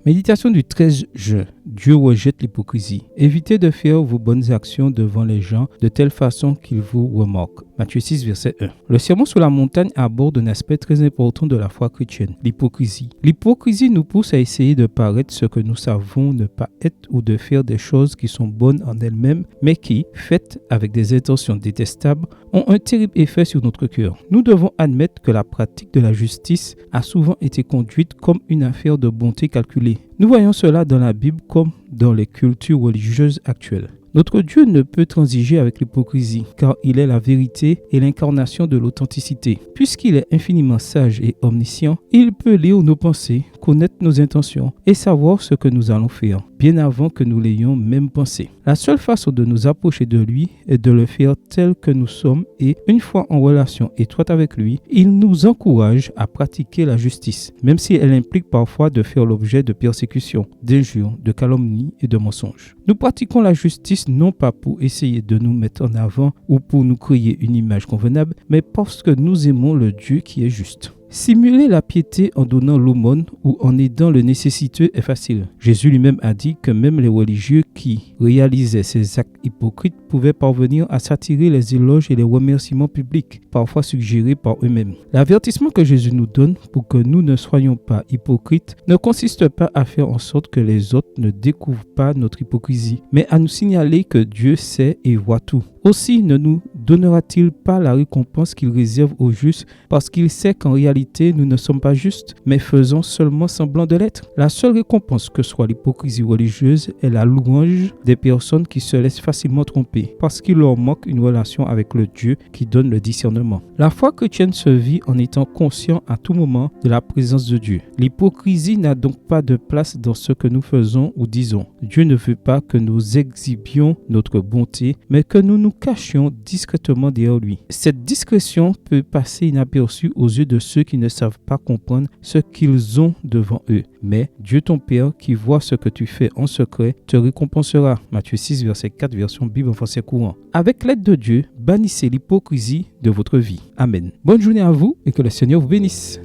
Méditation du 13 juin. Dieu rejette l'hypocrisie. Évitez de faire vos bonnes actions devant les gens de telle façon qu'ils vous remarquent. Matthieu 6, verset 1. Le sermon sur la montagne aborde un aspect très important de la foi chrétienne, l'hypocrisie. L'hypocrisie nous pousse à essayer de paraître ce que nous savons ne pas être ou de faire des choses qui sont bonnes en elles-mêmes, mais qui, faites avec des intentions détestables, ont un terrible effet sur notre cœur. Nous devons admettre que la pratique de la justice a souvent été conduite comme une affaire de bonté calculée. Nous voyons cela dans la Bible comme dans les cultures religieuses actuelles. Notre Dieu ne peut transiger avec l'hypocrisie, car il est la vérité et l'incarnation de l'authenticité. Puisqu'il est infiniment sage et omniscient, il peut lire nos pensées, connaître nos intentions et savoir ce que nous allons faire, bien avant que nous l'ayons même pensé. La seule façon de nous approcher de lui est de le faire tel que nous sommes et, une fois en relation étroite avec lui, il nous encourage à pratiquer la justice, même si elle implique parfois de faire l'objet de persécutions, d'injures, de calomnies et de mensonges. Nous pratiquons la justice non pas pour essayer de nous mettre en avant ou pour nous créer une image convenable, mais parce que nous aimons le Dieu qui est juste. Simuler la piété en donnant l'aumône ou en aidant le nécessiteux est facile. Jésus lui-même a dit que même les religieux qui réalisaient ces actes hypocrites pouvaient parvenir à s'attirer les éloges et les remerciements publics, parfois suggérés par eux-mêmes. L'avertissement que Jésus nous donne pour que nous ne soyons pas hypocrites ne consiste pas à faire en sorte que les autres ne découvrent pas notre hypocrisie, mais à nous signaler que Dieu sait et voit tout. Aussi ne nous donnera-t-il pas la récompense qu'il réserve aux justes parce qu'il sait qu'en réalité nous ne sommes pas justes, mais faisons seulement semblant de l'être. La seule récompense que soit l'hypocrisie religieuse est la louange des personnes qui se laissent facilement tromper parce qu'il leur manque une relation avec le Dieu qui donne le discernement. La foi chrétienne se vit en étant conscient à tout moment de la présence de Dieu. L'hypocrisie n'a donc pas de place dans ce que nous faisons ou disons. Dieu ne veut pas que nous exhibions notre bonté, mais que nous cachions discrètement derrière lui. Cette discrétion peut passer inaperçue aux yeux de ceux qui ne savent pas comprendre ce qu'ils ont devant eux. Mais Dieu ton Père, qui voit ce que tu fais en secret, te récompensera. Matthieu 6, verset 4, version Bible en français courant. Avec l'aide de Dieu, bannissez l'hypocrisie de votre vie. Amen. Bonne journée à vous et que le Seigneur vous bénisse.